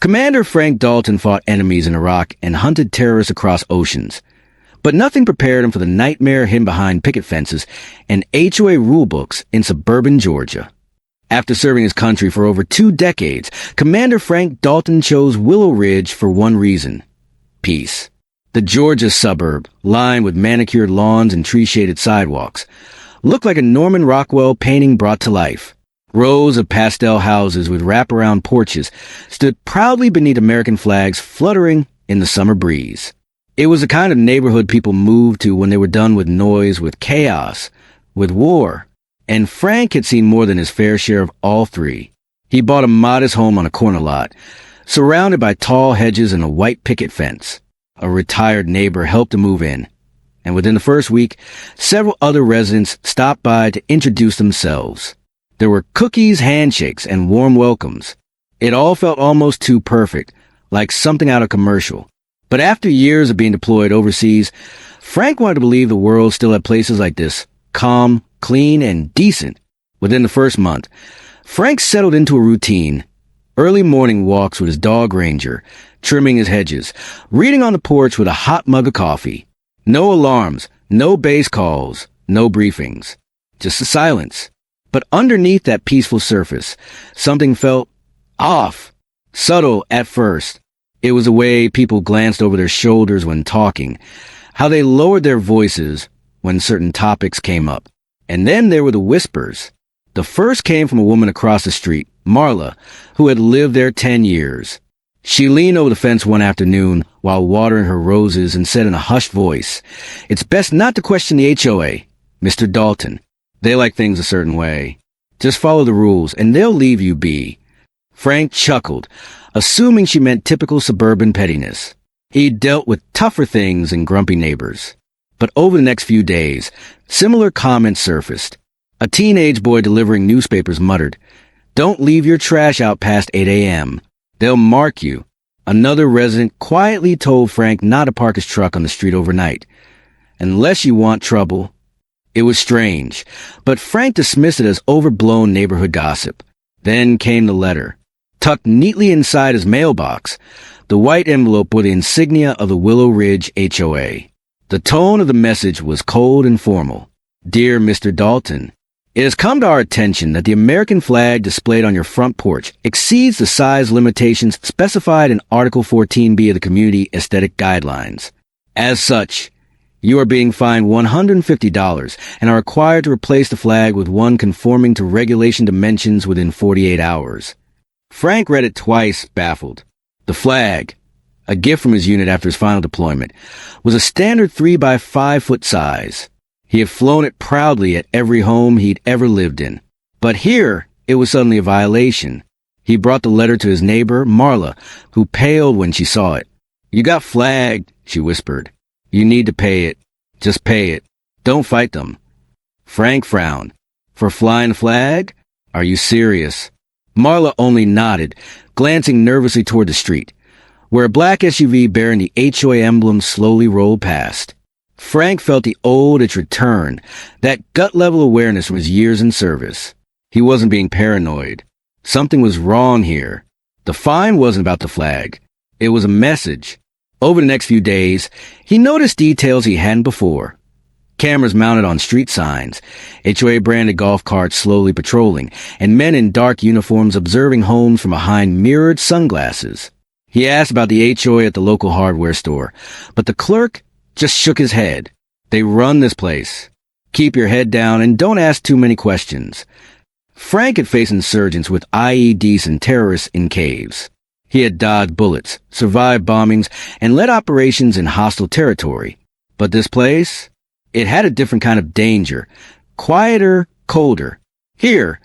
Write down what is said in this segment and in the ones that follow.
Commander Frank Dalton fought enemies in Iraq and hunted terrorists across oceans. But nothing prepared him for the nightmare hidden behind picket fences and HOA rulebooks in suburban Georgia. After serving his country for over 2 decades, Commander Frank Dalton chose Willow Ridge for one reason: peace. The Georgia suburb, lined with manicured lawns and tree-shaded sidewalks, looked like a Norman Rockwell painting brought to life. Rows of pastel houses with wraparound porches stood proudly beneath American flags fluttering in the summer breeze. It was the kind of neighborhood people moved to when they were done with noise, with chaos, with war. And Frank had seen more than his fair share of all three. He bought a modest home on a corner lot, surrounded by tall hedges and a white picket fence. A retired neighbor helped him move in. And within the first week, several other residents stopped by to introduce themselves. There were cookies, handshakes, and warm welcomes. It all felt almost too perfect, like something out of a commercial. But after years of being deployed overseas, Frank wanted to believe the world still had places like this, calm, clean, and decent. Within the first month, Frank settled into a routine. Early morning walks with his dog Ranger, trimming his hedges, reading on the porch with a hot mug of coffee. No alarms, no base calls, no briefings. Just the silence. But underneath that peaceful surface, something felt off, subtle at first. It was the way people glanced over their shoulders when talking, how they lowered their voices when certain topics came up. And then there were the whispers. The first came from a woman across the street, Marla, who had lived there 10 years. She leaned over the fence one afternoon while watering her roses and said in a hushed voice, "It's best not to question the HOA, Mr. Dalton. They like things a certain way. Just follow the rules and they'll leave you be." Frank chuckled, assuming she meant typical suburban pettiness. He'd dealt with tougher things and grumpy neighbors. But over the next few days, similar comments surfaced. A teenage boy delivering newspapers muttered, "Don't leave your trash out past 8 a.m. They'll mark you." Another resident quietly told Frank not to park his truck on the street overnight, unless you want trouble. It was strange, but Frank dismissed it as overblown neighborhood gossip. Then came the letter. Tucked neatly inside his mailbox, the white envelope bore the insignia of the Willow Ridge HOA. The tone of the message was cold and formal. "Dear Mr. Dalton, it has come to our attention that the American flag displayed on your front porch exceeds the size limitations specified in Article 14B of the Community Aesthetic Guidelines. As such, you are being fined $150 and are required to replace the flag with one conforming to regulation dimensions within 48 hours. Frank read it twice, baffled. The flag, a gift from his unit after his final deployment, was a standard 3 by 5 foot size. He had flown it proudly at every home he'd ever lived in. But here, it was suddenly a violation. He brought the letter to his neighbor, Marla, who paled when she saw it. "You got flagged," she whispered. "You need to pay it. Just pay it. Don't fight them." Frank frowned. "For flying the flag? Are you serious?" Marla only nodded, glancing nervously toward the street, where a black SUV bearing the HOA emblem slowly rolled past. Frank felt the old itch return, that gut-level awareness from his years in service. He wasn't being paranoid. Something was wrong here. The fine wasn't about the flag. It was a message. Over the next few days, he noticed details he hadn't before. Cameras mounted on street signs, HOA-branded golf carts slowly patrolling, and men in dark uniforms observing homes from behind mirrored sunglasses. He asked about the HOA at the local hardware store, but the clerk just shook his head. "They run this place. Keep your head down and don't ask too many questions." Frank had faced insurgents with IEDs and terrorists in caves. He had dodged bullets, survived bombings, and led operations in hostile territory. But this place? It had a different kind of danger. Quieter, colder. Here,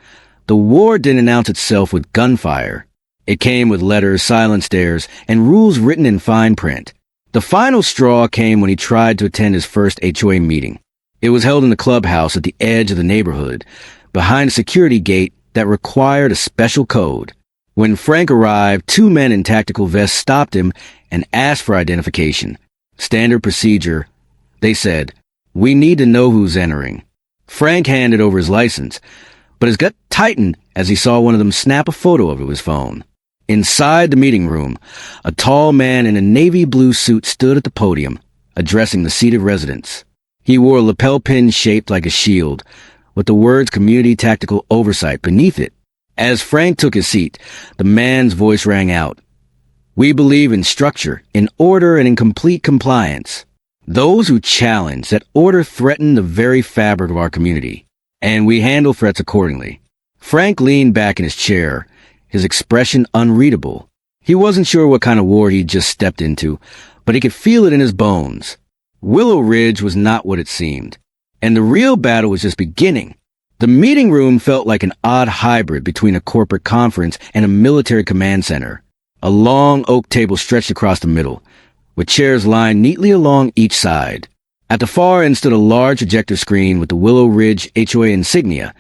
the war didn't announce itself with gunfire. It came with letters, silent stares, and rules written in fine print. The final straw came when he tried to attend his first HOA meeting. It was held in the clubhouse at the edge of the neighborhood, behind a security gate that required a special code. When Frank arrived, 2 men in tactical vests stopped him and asked for identification. Standard procedure. They said, "We need to know who's entering." Frank handed over his license, but his gut tightened as he saw one of them snap a photo of his phone. Inside the meeting room, a tall man in a navy blue suit stood at the podium, addressing the seated residents. He wore a lapel pin shaped like a shield, with the words Community Tactical Oversight beneath it. As Frank took his seat, the man's voice rang out. We believe in structure, in order, and in complete compliance. Those who challenge that order threaten the very fabric of our community, and we handle threats accordingly. Frank leaned back in his chair, his expression unreadable. He wasn't sure what kind of war he'd just stepped into, but he could feel it in his bones. Willow Ridge was not what it seemed, and the real battle was just beginning. The meeting room felt like an odd hybrid between a corporate conference and a military command center. A long oak table stretched across the middle, with chairs lined neatly along each side. At the far end stood a large projector screen with the Willow Ridge HOA insignia,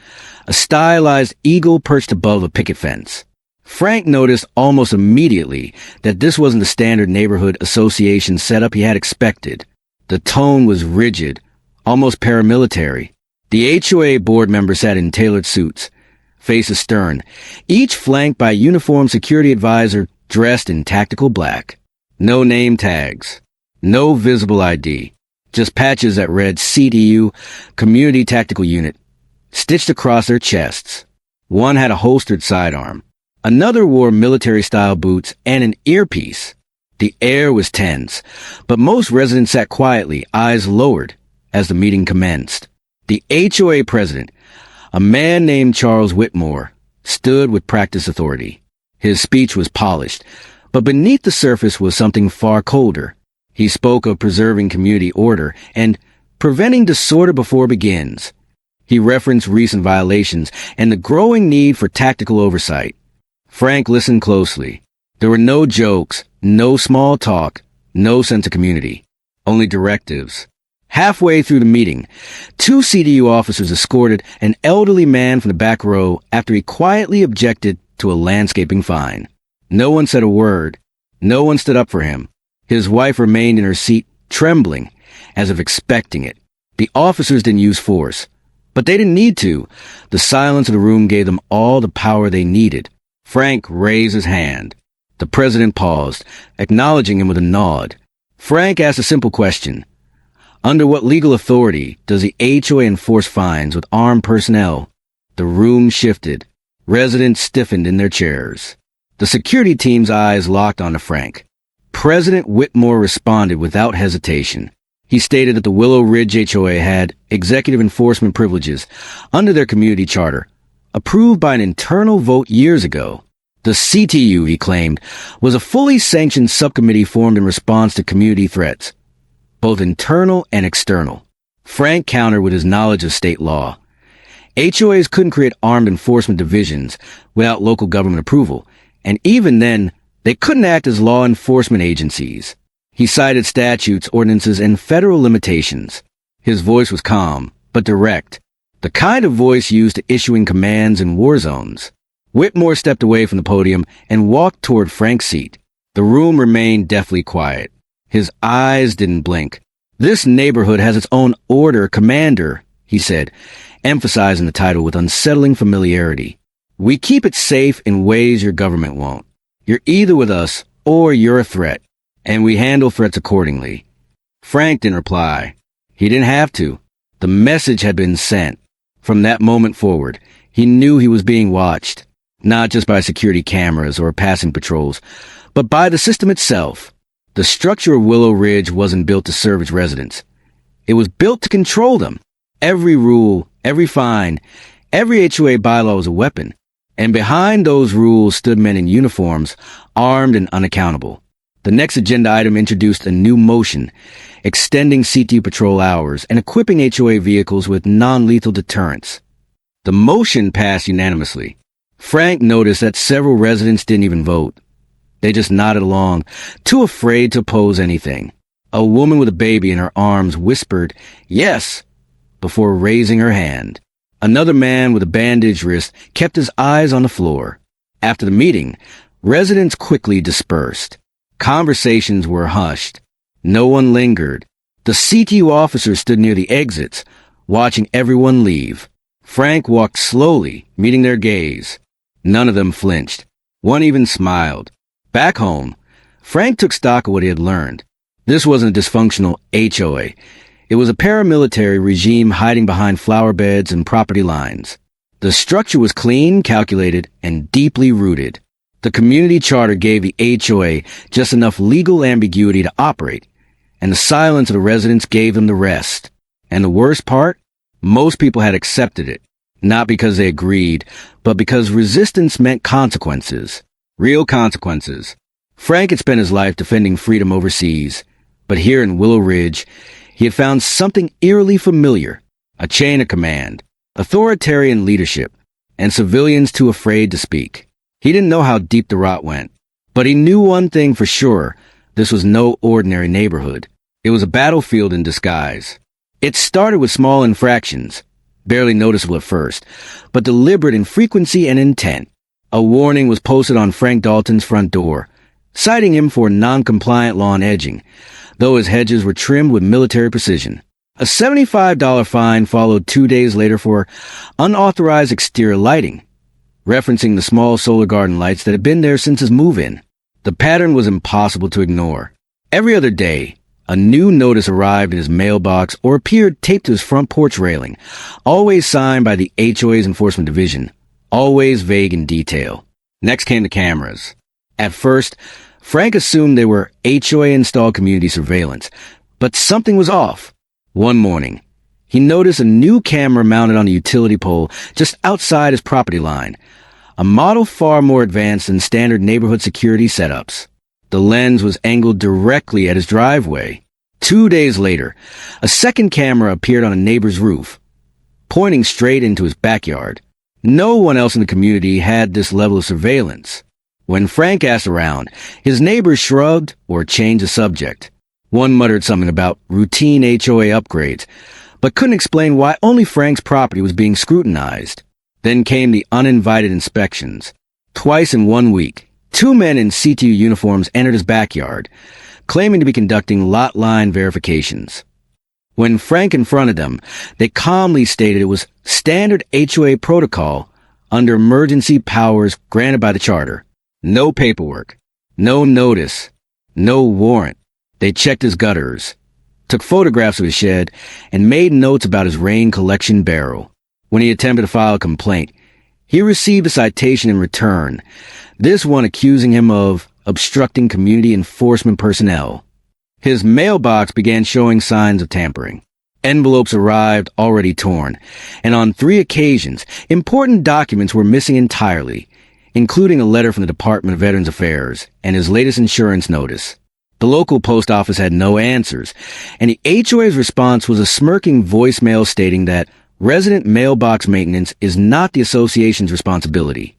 a stylized eagle perched above a picket fence. Frank noticed almost immediately that this wasn't the standard neighborhood association setup he had expected. The tone was rigid, almost paramilitary. The HOA board members sat in tailored suits, faces stern, each flanked by a uniformed security advisor dressed in tactical black. No name tags, no visible ID, just patches that read CTU, Community Tactical Unit, stitched across their chests. One had a holstered sidearm. Another wore military-style boots and an earpiece. The air was tense, but most residents sat quietly, eyes lowered, as the meeting commenced. The HOA president, a man named Charles Whitmore, stood with practiced authority. His speech was polished, but beneath the surface was something far colder. He spoke of preserving community order and preventing disorder before it begins. He referenced recent violations and the growing need for tactical oversight. Frank listened closely. There were no jokes, no small talk, no sense of community, only directives. Halfway through the meeting, two CDU officers escorted an elderly man from the back row after he quietly objected to a landscaping fine. No one said a word. No one stood up for him. His wife remained in her seat, trembling, as if expecting it. The officers didn't use force, but they didn't need to. The silence of the room gave them all the power they needed. Frank raised his hand. The president paused, acknowledging him with a nod. Frank asked a simple question. Under what legal authority does the HOA enforce fines with armed personnel? The room shifted. Residents stiffened in their chairs. The security team's eyes locked onto Frank. President Whitmore responded without hesitation. He stated that the Willow Ridge HOA had executive enforcement privileges under their community charter, approved by an internal vote years ago. The CTU, he claimed, was a fully sanctioned subcommittee formed in response to community threats, both internal and external. Frank countered with his knowledge of state law. HOAs couldn't create armed enforcement divisions without local government approval, and even then, they couldn't act as law enforcement agencies. He cited statutes, ordinances, and federal limitations. His voice was calm, but direct, the kind of voice used to issuing commands in war zones. Whitmore stepped away from the podium and walked toward Frank's seat. The room remained deathly quiet. His eyes didn't blink. This neighborhood has its own order, commander, he said, emphasizing the title with unsettling familiarity. We keep it safe in ways your government won't. You're either with us or you're a threat, and we handle threats accordingly. Frank didn't reply. He didn't have to. The message had been sent. From that moment forward, he knew he was being watched, not just by security cameras or passing patrols, but by the system itself. The structure of Willow Ridge wasn't built to serve its residents. It was built to control them. Every rule, every fine, every HOA bylaw was a weapon. And behind those rules stood men in uniforms, armed and unaccountable. The next agenda item introduced a new motion, extending CTU patrol hours and equipping HOA vehicles with non-lethal deterrents. The motion passed unanimously. Frank noticed that several residents didn't even vote. They just nodded along, too afraid to oppose anything. A woman with a baby in her arms whispered, "Yes," before raising her hand. Another man with a bandaged wrist kept his eyes on the floor. After the meeting, residents quickly dispersed. Conversations were hushed. No one lingered. The CTU officers stood near the exits, watching everyone leave. Frank walked slowly, meeting their gaze. None of them flinched. One even smiled. Back home, Frank took stock of what he had learned. This wasn't a dysfunctional HOA. It was a paramilitary regime hiding behind flower beds and property lines. The structure was clean, calculated, and deeply rooted. The community charter gave the HOA just enough legal ambiguity to operate, and the silence of the residents gave them the rest. And the worst part? Most people had accepted it, not because they agreed, but because resistance meant consequences. Real consequences. Frank had spent his life defending freedom overseas, but here in Willow Ridge, he had found something eerily familiar: a chain of command, authoritarian leadership, and civilians too afraid to speak. He didn't know how deep the rot went, but he knew one thing for sure: this was no ordinary neighborhood. It was a battlefield in disguise. It started with small infractions, barely noticeable at first, but deliberate in frequency and intent. A warning was posted on Frank Dalton's front door, citing him for non-compliant lawn edging, though his hedges were trimmed with military precision. A $75 fine followed 2 days later for unauthorized exterior lighting, referencing the small solar garden lights that had been there since his move-in. The pattern was impossible to ignore. Every other day, a new notice arrived in his mailbox or appeared taped to his front porch railing, always signed by the HOA's Enforcement Division, always vague in detail. Next came the cameras. At first, Frank assumed they were HOA-installed community surveillance, but something was off. One morning, he noticed a new camera mounted on a utility pole just outside his property line, a model far more advanced than standard neighborhood security setups. The lens was angled directly at his driveway. 2 days later, a second camera appeared on a neighbor's roof, pointing straight into his backyard. No one else in the community had this level of surveillance. When Frank asked around, his neighbors shrugged or changed the subject. One muttered something about routine HOA upgrades, but couldn't explain why only Frank's property was being scrutinized. Then came the uninvited inspections. Twice in 1 week, 2 men in CTU uniforms entered his backyard, claiming to be conducting lot line verifications. When Frank confronted them, they calmly stated it was standard HOA protocol under emergency powers granted by the charter. No paperwork, no notice, no warrant. They checked his gutters, took photographs of his shed, and made notes about his rain collection barrel. When he attempted to file a complaint, he received a citation in return, this one accusing him of obstructing community enforcement personnel. His mailbox began showing signs of tampering. Envelopes arrived already torn, and on 3 occasions, important documents were missing entirely, including a letter from the Department of Veterans Affairs and his latest insurance notice. The local post office had no answers, and the HOA's response was a smirking voicemail stating that resident mailbox maintenance is not the association's responsibility.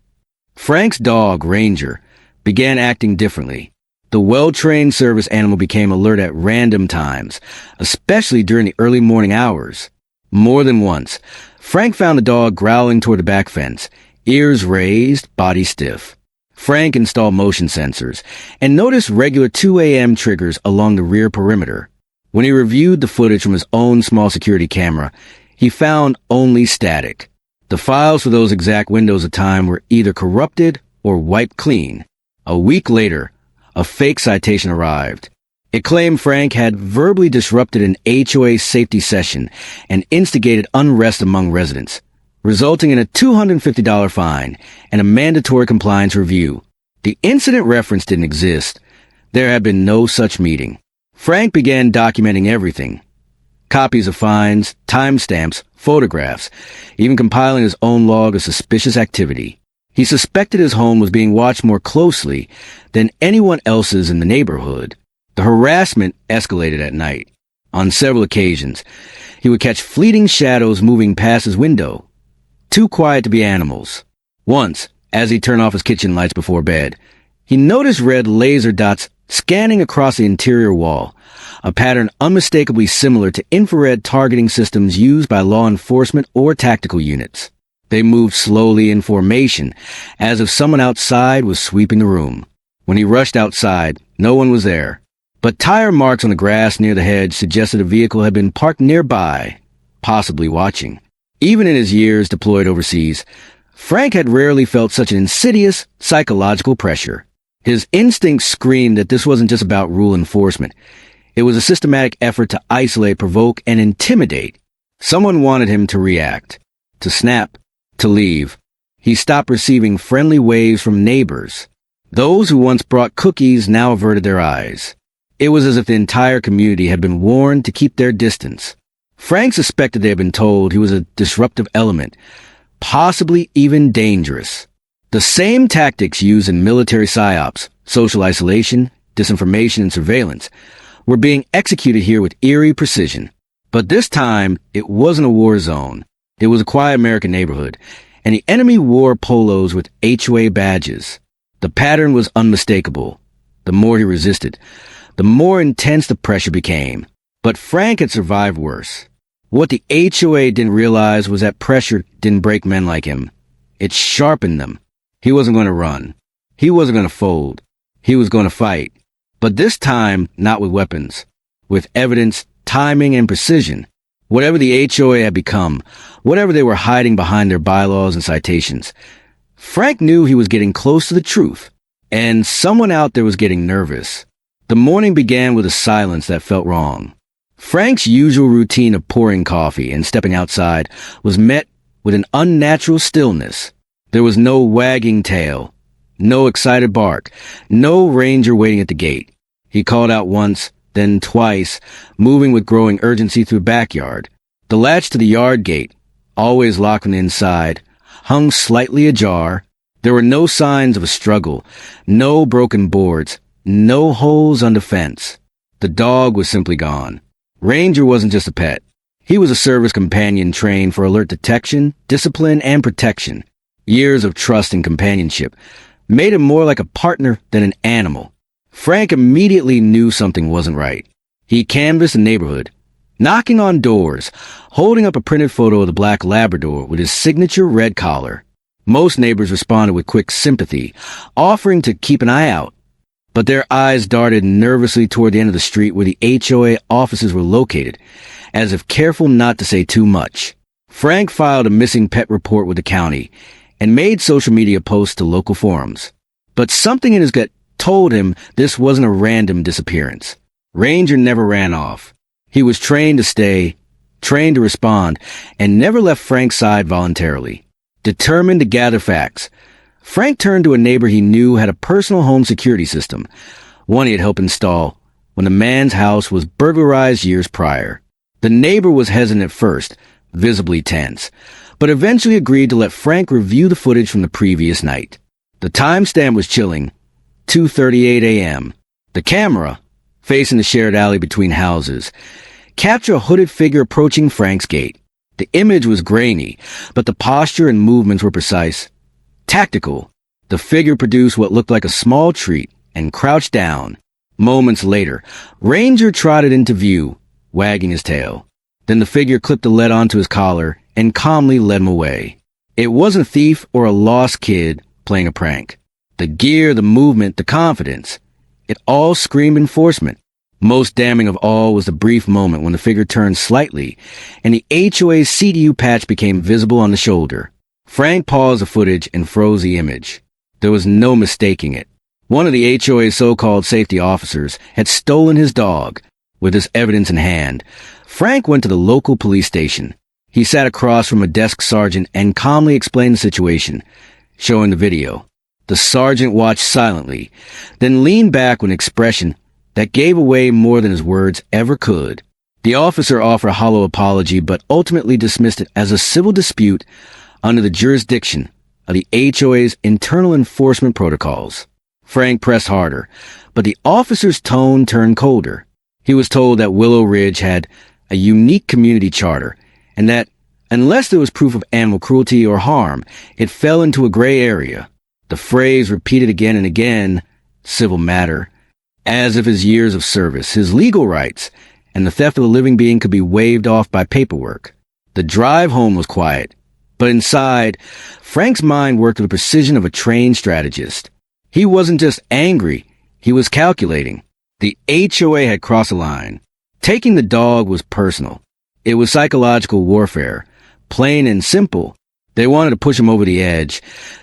Frank's dog, Ranger, began acting differently. The well-trained service animal became alert at random times, especially during the early morning hours. More than once, Frank found the dog growling toward the back fence, ears raised, body stiff. Frank installed motion sensors and noticed regular 2 a.m. triggers along the rear perimeter. When he reviewed the footage from his own small security camera, he found only static. The files for those exact windows of time were either corrupted or wiped clean. A week later, a fake citation arrived. It claimed Frank had verbally disrupted an HOA safety session and instigated unrest among residents, resulting in a $250 fine and a mandatory compliance review. The incident reference didn't exist. There had been no such meeting. Frank began documenting everything: copies of fines, timestamps, photographs, even compiling his own log of suspicious activity. He suspected his home was being watched more closely than anyone else's in the neighborhood. The harassment escalated at night. On several occasions, he would catch fleeting shadows moving past his window, too quiet to be animals. Once, as he turned off his kitchen lights before bed, he noticed red laser dots scanning across the interior wall, a pattern unmistakably similar to infrared targeting systems used by law enforcement or tactical units. They moved slowly in formation, as if someone outside was sweeping the room. When he rushed outside, no one was there, but tire marks on the grass near the hedge suggested a vehicle had been parked nearby, possibly watching. Even in his years deployed overseas, Frank had rarely felt such an insidious psychological pressure. His instincts screamed that this wasn't just about rule enforcement. It was a systematic effort to isolate, provoke, and intimidate. Someone wanted him to react, to snap, to leave. He stopped receiving friendly waves from neighbors. Those who once brought cookies now averted their eyes. It was as if the entire community had been warned to keep their distance. Frank suspected they had been told he was a disruptive element, possibly even dangerous. The same tactics used in military psyops, social isolation, disinformation, and surveillance, were being executed here with eerie precision. But this time, it wasn't a war zone. It was a quiet American neighborhood, and the enemy wore polos with HOA badges. The pattern was unmistakable. The more he resisted, the more intense the pressure became. But Frank had survived worse. What the HOA didn't realize was that pressure didn't break men like him. It sharpened them. He wasn't going to run. He wasn't going to fold. He was going to fight. But this time, not with weapons. With evidence, timing, and precision. Whatever the HOA had become, whatever they were hiding behind their bylaws and citations, Frank knew he was getting close to the truth. And someone out there was getting nervous. The morning began with a silence that felt wrong. Frank's usual routine of pouring coffee and stepping outside was met with an unnatural stillness. There was no wagging tail, no excited bark, no ranger waiting at the gate. He called out once, then twice, moving with growing urgency through the backyard. The latch to the yard gate, always locked from the inside, hung slightly ajar. There were no signs of a struggle, no broken boards, no holes on the fence. The dog was simply gone. Ranger wasn't just a pet. He was a service companion trained for alert detection, discipline, and protection. Years of trust and companionship made him more like a partner than an animal. Frank immediately knew something wasn't right. He canvassed the neighborhood, knocking on doors, holding up a printed photo of the black Labrador with his signature red collar. Most neighbors responded with quick sympathy, offering to keep an eye out. But their eyes darted nervously toward the end of the street where the HOA offices were located, as if careful not to say too much. Frank filed a missing pet report with the county and made social media posts to local forums. But something in his gut told him this wasn't a random disappearance. Ranger never ran off. He was trained to stay, trained to respond, and never left Frank's side voluntarily. Determined to gather facts, Frank turned to a neighbor he knew had a personal home security system, one he had helped install when the man's house was burglarized years prior. The neighbor was hesitant at first, visibly tense, but eventually agreed to let Frank review the footage from the previous night. The timestamp was chilling, 2:38 a.m. The camera, facing the shared alley between houses, captured a hooded figure approaching Frank's gate. The image was grainy, but the posture and movements were precise. Tactical. The figure produced what looked like a small treat and crouched down. Moments later, Ranger trotted into view, wagging his tail. Then the figure clipped the lead onto his collar and calmly led him away. It wasn't a thief or a lost kid playing a prank. The gear, the movement, the confidence. It all screamed enforcement. Most damning of all was the brief moment when the figure turned slightly and the HOA's CDU patch became visible on the shoulder. Frank paused the footage and froze the image. There was no mistaking it. One of the HOA's so-called safety officers had stolen his dog. With this evidence in hand, Frank went to the local police station. He sat across from a desk sergeant and calmly explained the situation, showing the video. The sergeant watched silently, then leaned back with an expression that gave away more than his words ever could. The officer offered a hollow apology, but ultimately dismissed it as a civil dispute under the jurisdiction of the HOA's internal enforcement protocols. Frank pressed harder, but the officer's tone turned colder. He was told that Willow Ridge had a unique community charter, and that, unless there was proof of animal cruelty or harm, it fell into a gray area. The phrase repeated again and again, civil matter, as if his years of service, his legal rights, and the theft of a living being could be waived off by paperwork. The drive home was quiet, but inside, Frank's mind worked with the precision of a trained strategist. He wasn't just angry, he was calculating. The HOA had crossed a line. Taking the dog was personal. It was psychological warfare, plain and simple, They wanted to push him over the edge,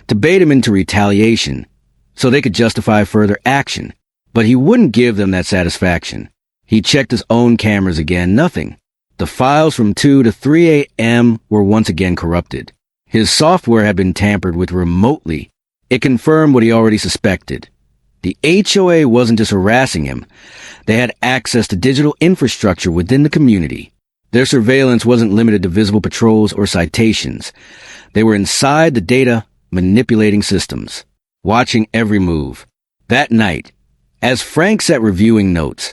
to bait him into retaliation, so they could justify further action. But he wouldn't give them that satisfaction. He checked his own cameras again, nothing. The files from 2 to 3 a.m. were once again corrupted. His software had been tampered with remotely. It confirmed what he already suspected. The HOA wasn't just harassing him. They had access to digital infrastructure within the community. Their surveillance wasn't limited to visible patrols or citations. They were inside the data manipulating systems, watching every move. That night, as Frank sat reviewing notes,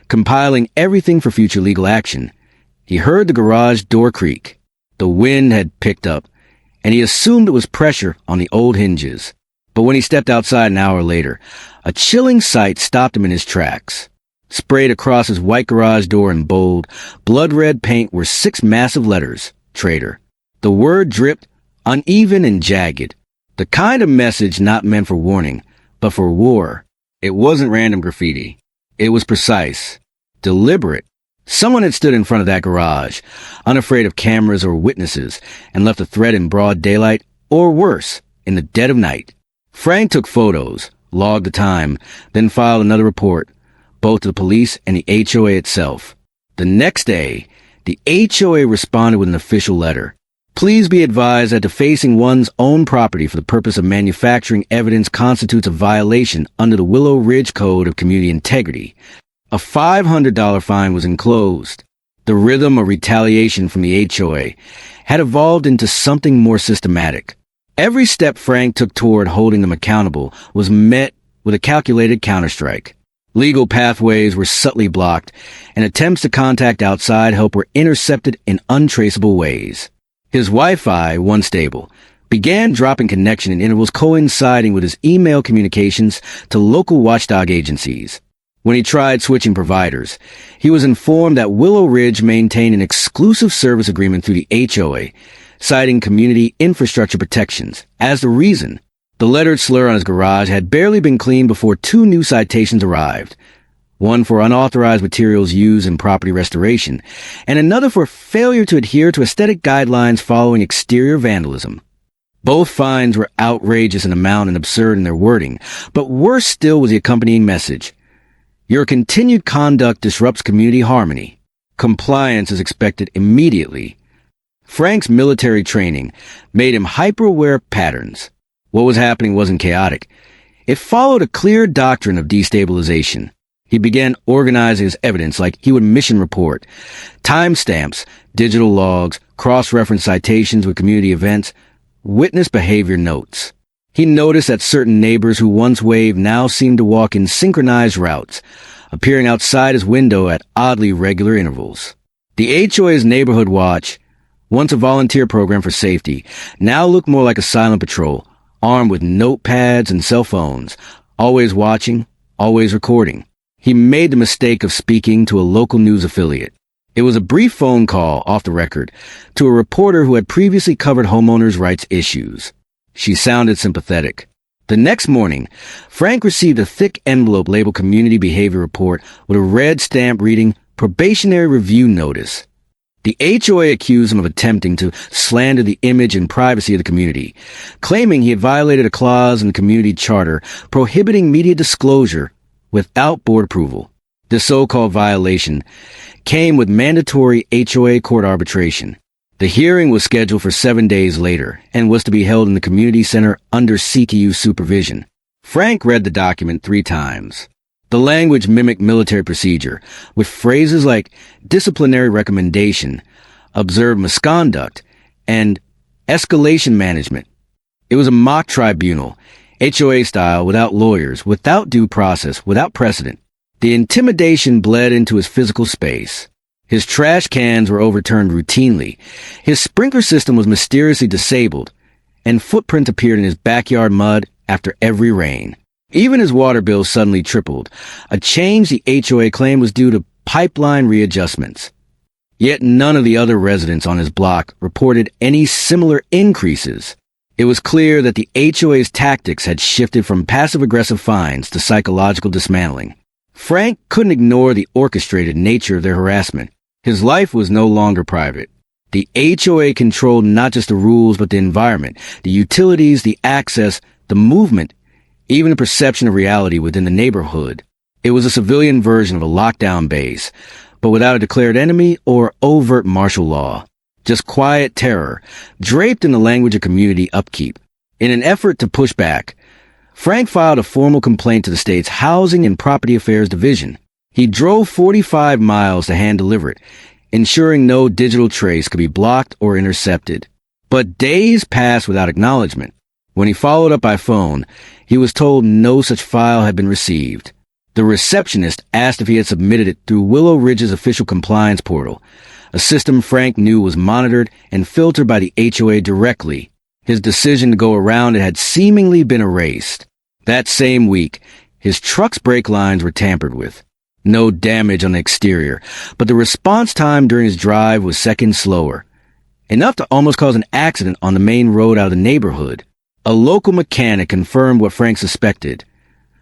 compiling everything for future legal action, he heard the garage door creak. The wind had picked up, and he assumed it was pressure on the old hinges. But when he stepped outside an hour later, a chilling sight stopped him in his tracks. Sprayed across his white garage door in bold, blood-red paint were 6 massive letters, Traitor. The word dripped, uneven and jagged. The kind of message not meant for warning, but for war. It wasn't random graffiti. It was precise, deliberate. Someone had stood in front of that garage, unafraid of cameras or witnesses, and left a threat in broad daylight, or worse, in the dead of night. Frank took photos, logged the time, then filed another report, both to the police and the HOA itself. The next day, the HOA responded with an official letter. Please be advised that defacing one's own property for the purpose of manufacturing evidence constitutes a violation under the Willow Ridge Code of Community Integrity. A $500 fine was enclosed. The rhythm of retaliation from the HOA had evolved into something more systematic. Every step Frank took toward holding them accountable was met with a calculated counterstrike. Legal pathways were subtly blocked, and attempts to contact outside help were intercepted in untraceable ways. His Wi-Fi, once stable, began dropping connection in intervals coinciding with his email communications to local watchdog agencies. When he tried switching providers, he was informed that Willow Ridge maintained an exclusive service agreement through the HOA, citing community infrastructure protections as the reason. The lettered slur on his garage had barely been cleaned before 2 new citations arrived, one for unauthorized materials used in property restoration, and another for failure to adhere to aesthetic guidelines following exterior vandalism. Both fines were outrageous in amount and absurd in their wording, but worse still was the accompanying message. Your continued conduct disrupts community harmony. Compliance is expected immediately. Frank's military training made him hyper-aware of patterns. What was happening wasn't chaotic. It followed a clear doctrine of destabilization. He began organizing his evidence like he would mission report. Timestamps, digital logs, cross-reference citations with community events, witness behavior notes. He noticed that certain neighbors who once waved now seemed to walk in synchronized routes, appearing outside his window at oddly regular intervals. The HOA's Neighborhood Watch, once a volunteer program for safety, now looked more like a silent patrol, armed with notepads and cell phones, always watching, always recording. He made the mistake of speaking to a local news affiliate. It was a brief phone call, off the record, to a reporter who had previously covered homeowners' rights issues. She sounded sympathetic. The next morning, Frank received a thick envelope labeled Community Behavior Report with a red stamp reading Probationary Review Notice. The HOA accused him of attempting to slander the image and privacy of the community, claiming he had violated a clause in the community charter prohibiting media disclosure without board approval. This so-called violation came with mandatory HOA court arbitration. The hearing was scheduled for 7 days later and was to be held in the community center under CTU supervision. Frank read the document 3 times. The language mimicked military procedure, with phrases like disciplinary recommendation, observed misconduct, and escalation management. It was a mock tribunal, HOA style, without lawyers, without due process, without precedent. The intimidation bled into his physical space. His trash cans were overturned routinely. His sprinkler system was mysteriously disabled, and footprints appeared in his backyard mud after every rain. Even his water bill suddenly tripled, a change the HOA claimed was due to pipeline readjustments. Yet none of the other residents on his block reported any similar increases. It was clear that the HOA's tactics had shifted from passive-aggressive fines to psychological dismantling. Frank couldn't ignore the orchestrated nature of their harassment. His life was no longer private. The HOA controlled not just the rules, but the environment, the utilities, the access, the movement, even the perception of reality within the neighborhood. It was a civilian version of a lockdown base, but without a declared enemy or overt martial law. Just quiet terror, draped in the language of community upkeep. In an effort to push back, Frank filed a formal complaint to the state's Housing and Property Affairs Division. He drove 45 miles to hand-deliver it, ensuring no digital trace could be blocked or intercepted. But days passed without acknowledgement. When he followed up by phone, he was told no such file had been received. The receptionist asked if he had submitted it through Willow Ridge's official compliance portal, a system Frank knew was monitored and filtered by the HOA directly. His decision to go around it had seemingly been erased. That same week, his truck's brake lines were tampered with. No damage on the exterior, but the response time during his drive was seconds slower. Enough to almost cause an accident on the main road out of the neighborhood. A local mechanic confirmed what Frank suspected.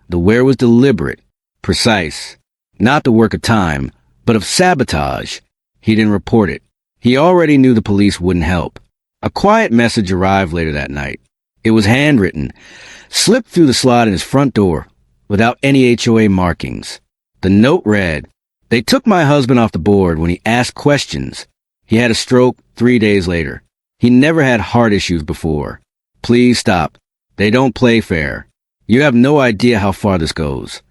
The wear was deliberate, precise, not the work of time, but of sabotage. He didn't report it. He already knew the police wouldn't help. A quiet message arrived later that night. It was handwritten, slipped through the slot in his front door, without any HOA markings. The note read, "They took my husband off the board when he asked questions. He had a stroke 3 days later. He never had heart issues before. Please stop. They don't play fair. You have no idea how far this goes."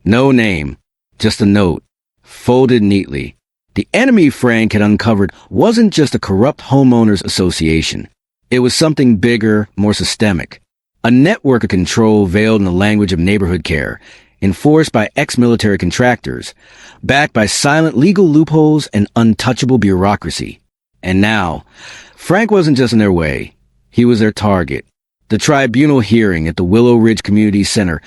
No name, just a note, folded neatly. The enemy Frank had uncovered wasn't just a corrupt homeowners association. It was something bigger, more systemic. A network of control veiled in the language of neighborhood care, enforced by ex-military contractors, backed by silent legal loopholes and untouchable bureaucracy. And now, Frank wasn't just in their way. He was their target. The tribunal hearing at the Willow Ridge Community Center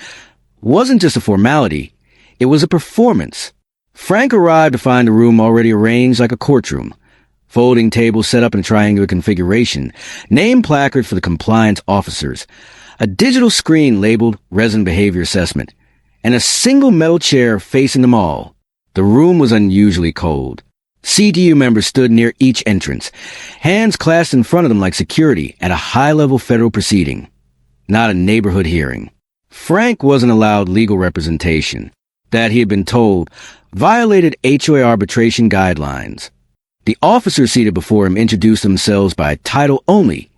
wasn't just a formality. It was a performance. Frank arrived to find the room already arranged like a courtroom. Folding tables set up in a triangular configuration, name placards for the compliance officers, a digital screen labeled Resident Behavior Assessment, and a single metal chair facing them all. The room was unusually cold. CDU members stood near each entrance, hands clasped in front of them like security at a high-level federal proceeding, not a neighborhood hearing. Frank wasn't allowed legal representation. That, he had been told, violated HOA arbitration guidelines. The officers seated before him introduced themselves by title only: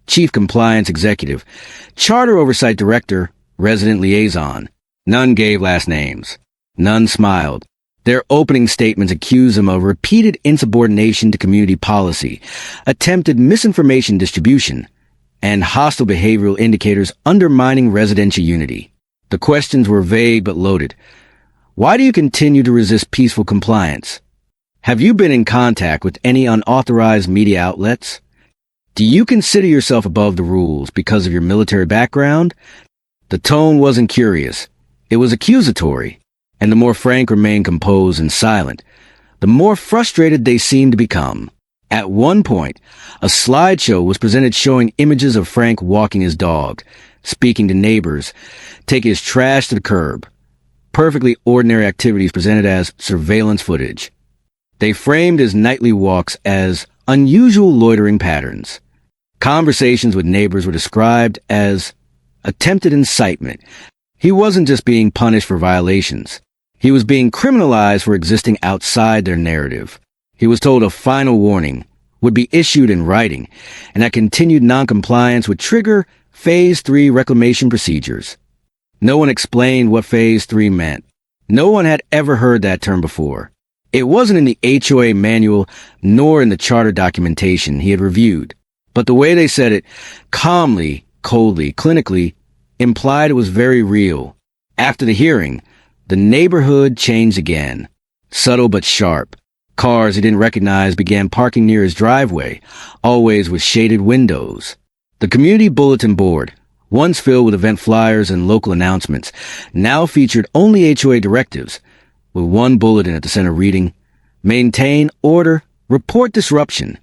Chief Compliance Executive, Charter Oversight Director, Resident Liaison. None gave last names. None smiled. Their opening statements accused him of repeated insubordination to community policy, attempted misinformation distribution, and hostile behavioral indicators undermining residential unity. The questions were vague but loaded. Why do you continue to resist peaceful compliance? Have you been in contact with any unauthorized media outlets? Do you consider yourself above the rules because of your military background? The tone wasn't curious. It was accusatory. And the more Frank remained composed and silent, the more frustrated they seemed to become. At one point, a slideshow was presented showing images of Frank walking his dog, speaking to neighbors, taking his trash to the curb. Perfectly ordinary activities presented as surveillance footage. They framed his nightly walks as unusual loitering patterns. Conversations with neighbors were described as attempted incitement. He wasn't just being punished for violations. He was being criminalized for existing outside their narrative. He was told a final warning would be issued in writing, and that continued noncompliance would trigger Phase 3 reclamation procedures. No one explained what Phase 3 meant. No one had ever heard that term before. It wasn't in the HOA manual nor in the charter documentation he had reviewed. But the way they said it, calmly, coldly, clinically, implied it was very real. After the hearing, the neighborhood changed again. Subtle but sharp. Cars he didn't recognize began parking near his driveway, always with shaded windows. The community bulletin board, once filled with event flyers and local announcements, now featured only HOA directives, with one bulletin at the center reading, "Maintain order, report disruption."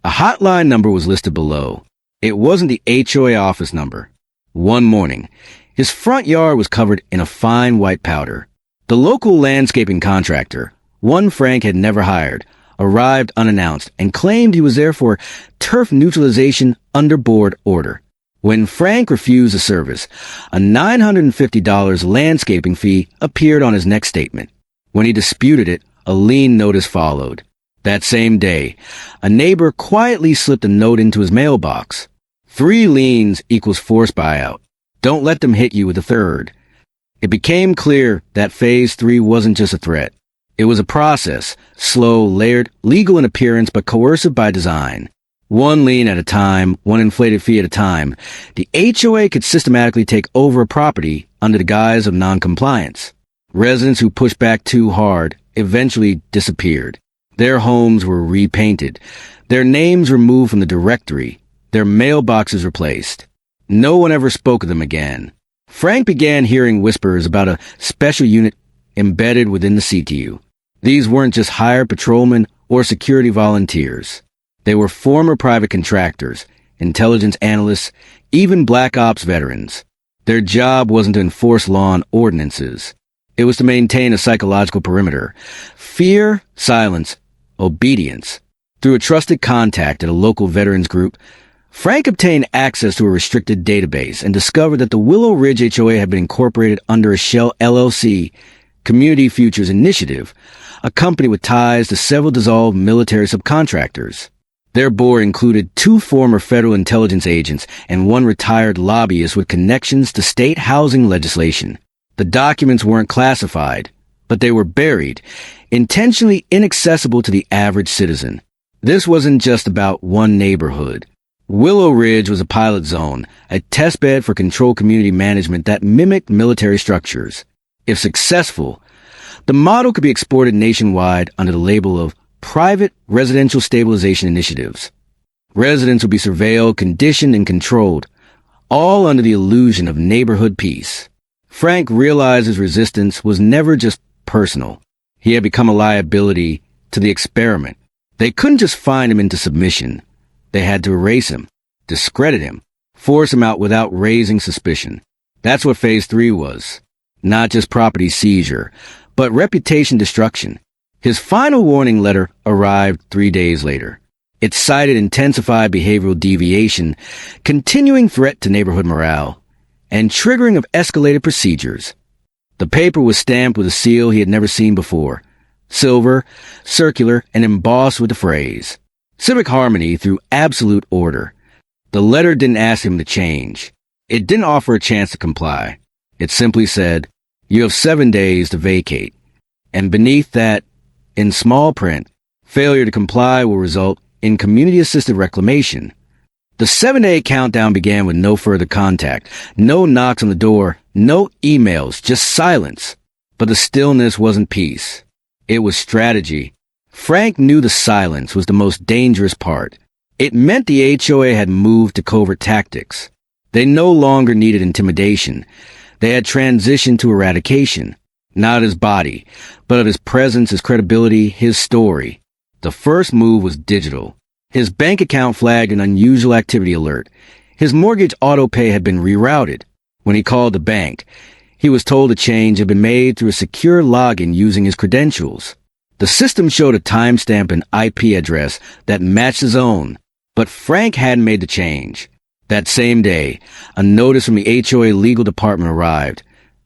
A hotline number was listed below. It wasn't the HOA office number. One morning, his front yard was covered in a fine white powder. The local landscaping contractor, one Frank had never hired, arrived unannounced and claimed he was there for turf neutralization under board order. When Frank refused the service, a $950 landscaping fee appeared on his next statement. When he disputed it, a lien notice followed. That same day, a neighbor quietly slipped a note into his mailbox. 3 liens equals forced buyout. Don't let them hit you with a third. It became clear that Phase 3 wasn't just a threat. It was a process, slow, layered, legal in appearance, but coercive by design. 1 lien at a time, 1 inflated fee at a time, the HOA could systematically take over a property under the guise of noncompliance. Residents who pushed back too hard eventually disappeared. Their homes were repainted, their names removed from the directory, their mailboxes replaced. No one ever spoke of them again. Frank began hearing whispers about a special unit embedded within the CTU. These weren't just hired patrolmen or security volunteers. They were former private contractors, intelligence analysts, even black ops veterans. Their job wasn't to enforce law and ordinances. It was to maintain a psychological perimeter. Fear, silence, obedience. Through a trusted contact at a local veterans group, Frank obtained access to a restricted database and discovered that the Willow Ridge HOA had been incorporated under a shell LLC, Community Futures Initiative, a company with ties to several dissolved military subcontractors. Their board included 2 former federal intelligence agents and 1 retired lobbyist with connections to state housing legislation. The documents weren't classified, but they were buried, intentionally inaccessible to the average citizen. This wasn't just about one neighborhood. Willow Ridge was a pilot zone, a testbed for controlled community management that mimicked military structures. If successful, the model could be exported nationwide under the label of Private Residential Stabilization Initiatives. Residents would be surveilled, conditioned, and controlled, all under the illusion of neighborhood peace. Frank realized his resistance was never just personal. He had become a liability to the experiment. They couldn't just find him into submission. They had to erase him, discredit him, force him out without raising suspicion. That's what Phase 3 was. Not just property seizure, but reputation destruction. His final warning letter arrived 3 days later. It cited intensified behavioral deviation, continuing threat to neighborhood morale, and triggering of escalated procedures. The paper was stamped with a seal he had never seen before. Silver, circular, and embossed with the phrase, "Civic harmony through absolute order." The letter didn't ask him to change. It didn't offer a chance to comply. It simply said, "You have 7 days to vacate." And beneath that, in small print, failure to comply will result in community-assisted reclamation. The 7-day countdown began with no further contact, no knocks on the door, no emails, just silence. But the stillness wasn't peace. It was strategy. Frank knew the silence was the most dangerous part. It meant the HOA had moved to covert tactics. They no longer needed intimidation. They had transitioned to eradication. Not of his body, but of his presence, his credibility, his story. The first move was digital. His bank account flagged an unusual activity alert. His mortgage autopay had been rerouted. When he called the bank, he was told a change had been made through a secure login using his credentials. The system showed a timestamp and IP address that matched his own, but Frank hadn't made the change. That same day, a notice from the HOA legal department arrived,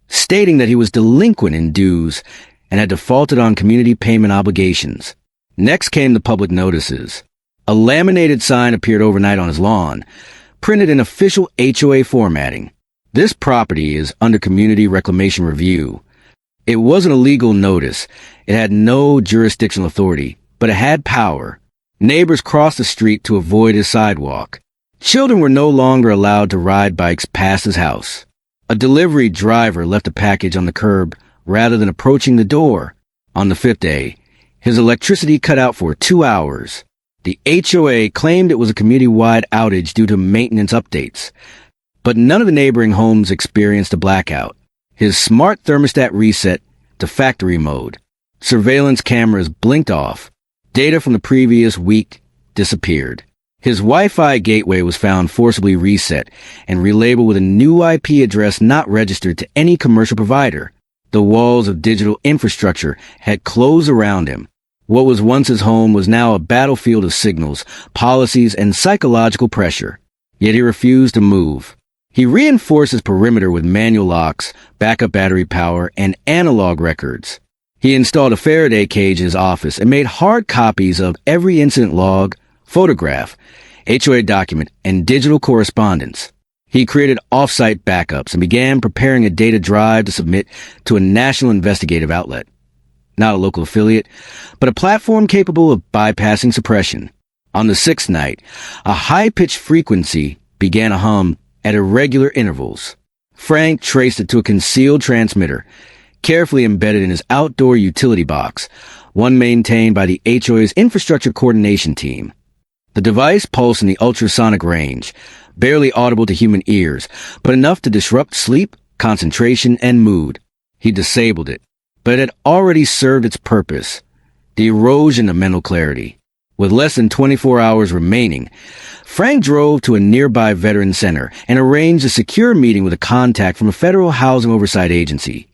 stating that he was delinquent in dues and had defaulted on community payment obligations. Next came the public notices. A laminated sign appeared overnight on his lawn, printed in official HOA formatting. This property is under community reclamation review. It wasn't a legal notice. It had no jurisdictional authority, but it had power. Neighbors crossed the street to avoid his sidewalk. Children were no longer allowed to ride bikes past his house. A delivery driver left a package on the curb rather than approaching the door. On the 5th day, his electricity cut out for 2 hours. The HOA claimed it was a community-wide outage due to maintenance updates, but none of the neighboring homes experienced a blackout. His smart thermostat reset to factory mode. Surveillance cameras blinked off. Data from the previous week disappeared. His Wi-Fi gateway was found forcibly reset and relabeled with a new IP address not registered to any commercial provider. The walls of digital infrastructure had closed around him. What was once his home was now a battlefield of signals, policies, and psychological pressure. Yet he refused to move. He reinforced his perimeter with manual locks, backup battery power, and analog records. He installed a Faraday cage in his office and made hard copies of every incident log, photograph, HOA document, and digital correspondence. He created off-site backups and began preparing a data drive to submit to a national investigative outlet. Not a local affiliate, but a platform capable of bypassing suppression. On the sixth night, a high-pitched frequency began to hum at irregular intervals. Frank traced it to a concealed transmitter, carefully embedded in his outdoor utility box, one maintained by the HOA's infrastructure coordination team. The device pulsed in the ultrasonic range, barely audible to human ears, but enough to disrupt sleep, concentration, and mood. He disabled it, but it had already served its purpose, the erosion of mental clarity. With less than 24 hours remaining, Frank drove to a nearby veteran center and arranged a secure meeting with a contact from a federal housing oversight agency,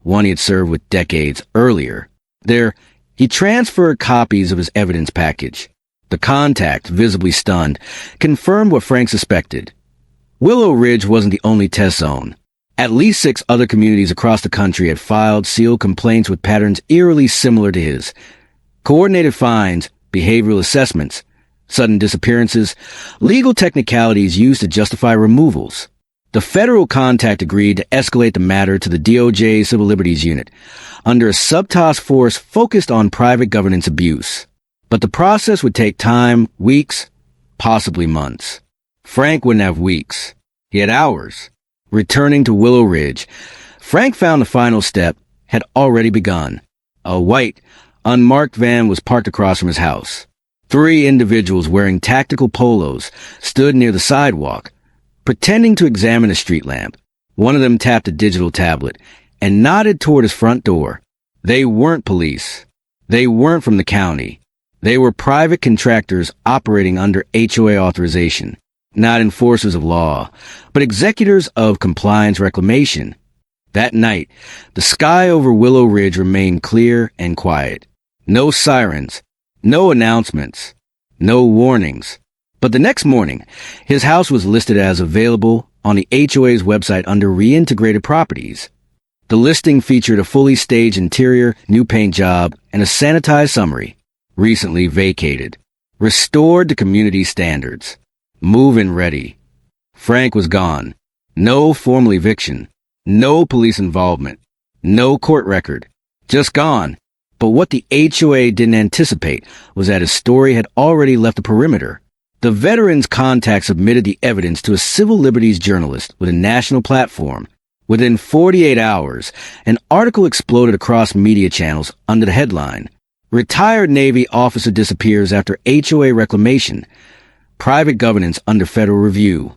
one he had served with decades earlier. There, he transferred copies of his evidence package. The contact, visibly stunned, confirmed what Frank suspected. Willow Ridge wasn't the only test zone. At least 6 other communities across the country had filed sealed complaints with patterns eerily similar to his. Coordinated finds, behavioral assessments, sudden disappearances, legal technicalities used to justify removals. The federal contact agreed to escalate the matter to the DOJ Civil Liberties Unit under a subtask force focused on private governance abuse. But the process would take time, weeks, possibly months. Frank wouldn't have weeks. He had hours. Returning to Willow Ridge, Frank found the final step had already begun. A white, unmarked van was parked across from his house. 3 individuals wearing tactical polos stood near the sidewalk, pretending to examine a street lamp. One of them tapped a digital tablet and nodded toward his front door. They weren't police. They weren't from the county. They were private contractors operating under HOA authorization, not enforcers of law, but executors of compliance reclamation. That night, the sky over Willow Ridge remained clear and quiet. No sirens, no announcements, no warnings. But the next morning, his house was listed as available on the HOA's website under reintegrated properties. The listing featured a fully staged interior, new paint job, and a sanitized summary. Recently vacated. Restored to community standards. Move-in ready. Frank was gone. No formal eviction. No police involvement. No court record. Just gone. But what the HOA didn't anticipate was that his story had already left the perimeter. The veteran's contact submitted the evidence to a civil liberties journalist with a national platform. Within 48 hours, an article exploded across media channels under the headline, "Retired Navy Officer Disappears After HOA Reclamation. Private Governance Under Federal Review."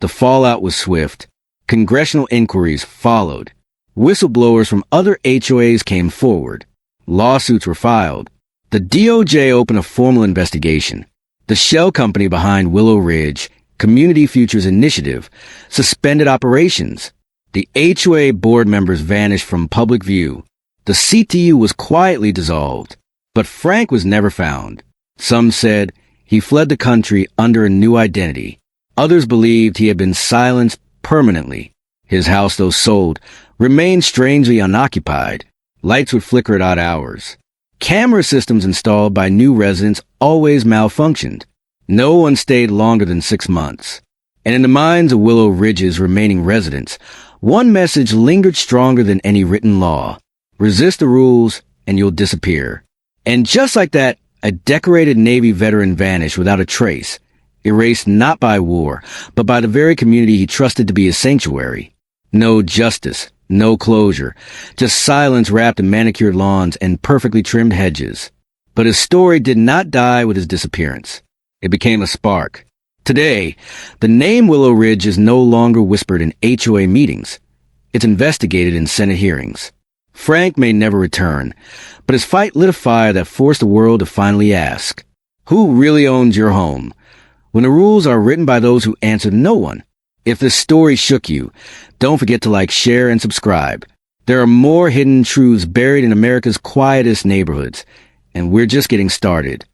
The fallout was swift. Congressional inquiries followed. Whistleblowers from other HOAs came forward. Lawsuits were filed. The DOJ opened a formal investigation. The shell company behind Willow Ridge, Community Futures Initiative, suspended operations. The HOA board members vanished from public view. The CTU was quietly dissolved. But Frank was never found. Some said he fled the country under a new identity. Others believed he had been silenced permanently. His house, though sold, remained strangely unoccupied. Lights would flicker at odd hours. Camera systems installed by new residents always malfunctioned. No one stayed longer than 6 months. And in the minds of Willow Ridge's remaining residents, one message lingered stronger than any written law. Resist the rules, and you'll disappear. And just like that, a decorated Navy veteran vanished without a trace, erased not by war, but by the very community he trusted to be his sanctuary. No justice, no closure, just silence wrapped in manicured lawns and perfectly trimmed hedges. But his story did not die with his disappearance. It became a spark. Today, the name Willow Ridge is no longer whispered in HOA meetings. It's investigated in Senate hearings. Frank may never return, but his fight lit a fire that forced the world to finally ask, who really owns your home? When the rules are written by those who answer to no one. If this story shook you, don't forget to like, share, and subscribe. There are more hidden truths buried in America's quietest neighborhoods, and we're just getting started.